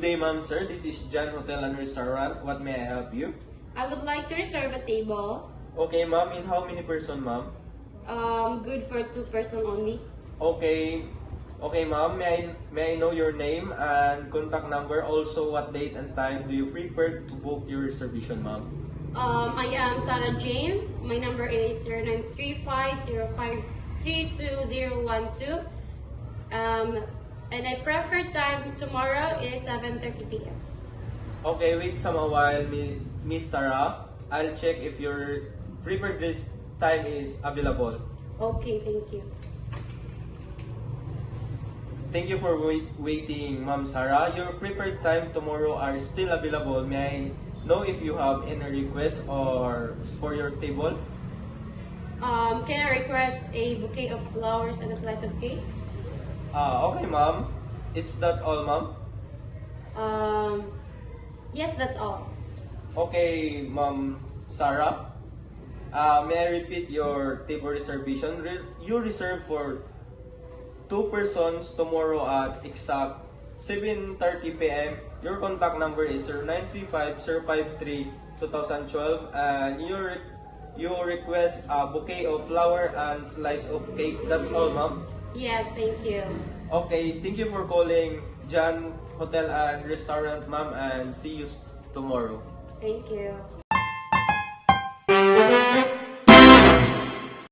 day, ma'am, sir. This is Jan Hotel and Restaurant. What may I help you? I would like to reserve a table. Okay, ma'am. In how many person, ma'am? Good for 2 person only. Okay. Okay, ma'am. May I know your name and contact number? Also, what date and time do you prefer to book your reservation, ma'am? I am Sarah Jane. My number is 0935053212. And I prefer time tomorrow is 7:30 p.m. Okay, wait some a while, Miss Sarah. I'll check if your preferred time is available. Okay, thank you. Thank you for waiting, Ma'am Sarah. Your preferred time tomorrow are still available. May I know if you have any request or for your table? Can I request a bouquet of flowers and a slice of cake? Okay, ma'am. It's that all, ma'am? Yes, that's all. Okay, Ma'am Sarah. May I repeat your table reservation? You reserve for 2 persons tomorrow at exact 7:30 p.m. Your contact number is 0935-053-2012 and you request a bouquet of flower and slice of cake. That's all, ma'am. Yes, thank you. Okay, thank you for calling Jan Hotel and Restaurant, ma'am, and see you tomorrow. Thank you.